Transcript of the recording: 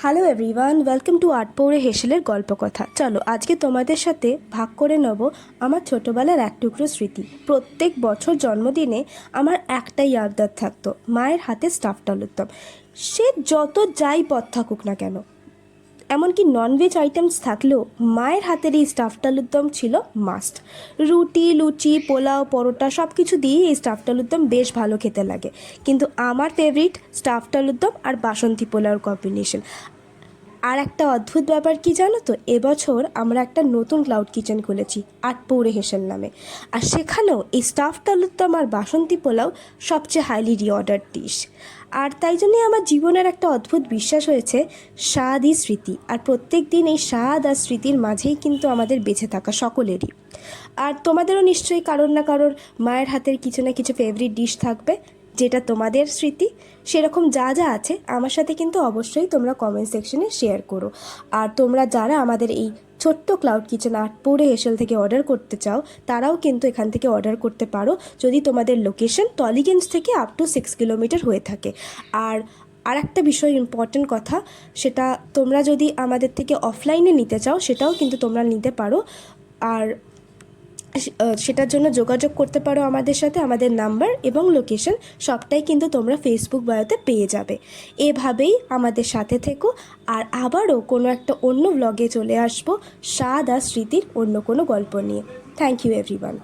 Hello everyone, welcome to আটপৌরে হেসেলের গল্প কথা। চলো আজকে তোমাদের সাথে ভাগ করে নেব আমার ছোটোবেলার এক টুকরো স্মৃতি। প্রত্যেক বছর জন্মদিনে আমার একটাই আবদার থাকতো, মায়ের হাতে স্টাফড আলুর দম। সে যত যাই পদ থাকুক না কেন, এমনকি ননভেজ আইটেমস থাকলেও মায়ের হাতের এই স্টাফড আলুর দম ছিল মাস্ট। রুটি, লুচি, পোলাও, পরোটা সব কিছু দিয়েই এই স্টাফড আলুর দম বেশ ভালো খেতে লাগে, কিন্তু আমার ফেভারিট স্টাফড আলুর দম আর বাসন্তী পোলাওর কম্বিনেশন। আর একটা অদ্ভুত ব্যাপার কি জানো তো, এবছর আমরা একটা নতুন ক্লাউড কিচেন খুলেছি আটপৌরে হেসেল নামে। আর সেখানেও এই স্টাফড আলুর দম আর বাসন্তী পোলাও সবচেয়ে হাইলি রিঅর্ডার ডিশ। আর তাই জন্যই আমার জীবনের একটা অদ্ভুত বিশ্বাস হয়েছে, স্বাদই স্মৃতি। আর প্রত্যেক দিন এই স্বাদ আর স্মৃতির মাঝেই কিন্তু আমাদের বেঁচে থাকা সকলেরই। আর তোমাদেরও নিশ্চয়ই কারোর না কারোর মায়ের হাতের কিছু না কিছু ফেভারিট ডিশ থাকবে, যেটা তোমাদের স্মৃতি। সেরকম যা যা আছে আমার সাথে কিন্তু অবশ্যই তোমরা কমেন্ট সেকশনে শেয়ার করো। আর তোমরা যারা আমাদের এই ছোট্ট ক্লাউড কিচেন আটপৌরে হেসেল থেকে অর্ডার করতে চাও, তারাও কিন্তু এখান থেকে অর্ডার করতে পারো, যদি তোমাদের লোকেশন টলিগঞ্জ থেকে আপ টু 6 কিলোমিটার হয়ে থাকে। আর একটা বিষয়, ইম্পর্টেন্ট কথা, সেটা তোমরা যদি আমাদের থেকে অফলাইনে নিতে চাও সেটাও কিন্তু তোমরা নিতে পারো। আর সেটার জন্য যোগাযোগ করতে পারো আমাদের সাথে। আমাদের নাম্বার এবং লোকেশন সবটাই কিন্তু তোমরা ফেসবুক বায়োতে পেয়ে যাবে। এভাবেই আমাদের সাথে থেকো, আর আবারও কোনো একটা অন্য ব্লগে চলে আসবো স্বাদ আর স্মৃতির অন্য কোনো গল্প নিয়ে। Thank you everyone.